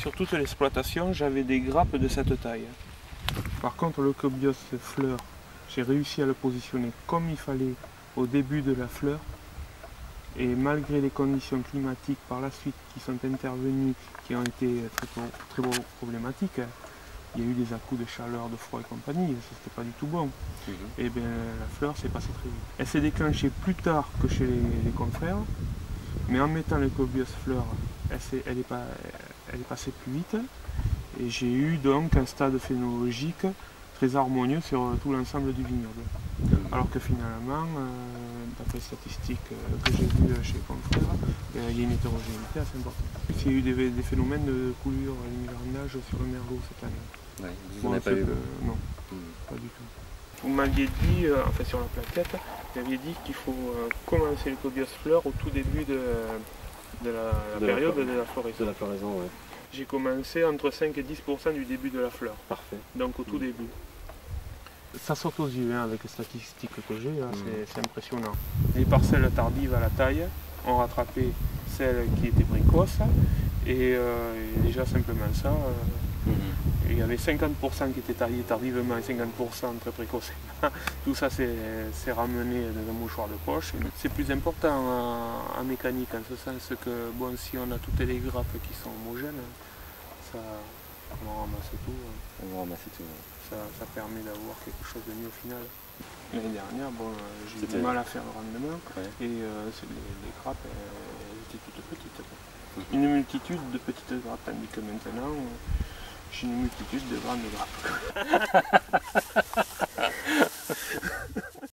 Sur toute l'exploitation, j'avais des grappes de cette taille. Par contre, le cobios fleur, j'ai réussi à le positionner comme il fallait au début de la fleur. Et malgré les conditions climatiques par la suite qui sont intervenues, qui ont été très problématiques, il y a eu des à-coups de chaleur, de froid et compagnie, ça c'était pas du tout bon. Et bien la fleur s'est passée très vite. Elle s'est déclenchée plus tard que chez les confrères, mais en mettant le cobios fleur, elle est passée plus vite. Et j'ai eu donc un stade phénologique très harmonieux sur tout l'ensemble du vignoble. Alors que finalement, d'après les statistiques que j'ai vues chez les confrères, il y a une hétérogénéité assez importante. Il y a eu des phénomènes de coulure et d'hivernage sur le merlot cette année. Ouais, vous n'en avez pas eu? Non, pas du tout. Vous m'aviez dit, enfin sur la plaquette, vous m'aviez dit qu'il faut commencer le cobios fleur au tout début de la période de la floraison. De la floraison, oui. J'ai commencé entre 5 et 10% du début de la fleur. Parfait. Donc au tout début. Ça saute aux yeux avec les statistiques que j'ai, c'est impressionnant. Les parcelles tardives à la taille ont rattrapé celles qui étaient précoces et déjà simplement ça, il y avait 50% qui étaient taillés tardivement et 50% très précocement. Tout ça c'est ramené dans un mouchoir de poche. C'est plus important en mécanique en ce sens que bon, si on a toutes les grappes qui sont homogènes, ça, on ramasse tout. On va ramasser tout. Ça permet d'avoir quelque chose de mieux au final. L'année dernière, bon, j'ai eu du mal à faire le rendement et les grappes elles étaient toutes petites. Une multitude de petites grappes, tandis que maintenant j'ai une multitude de grandes grappes.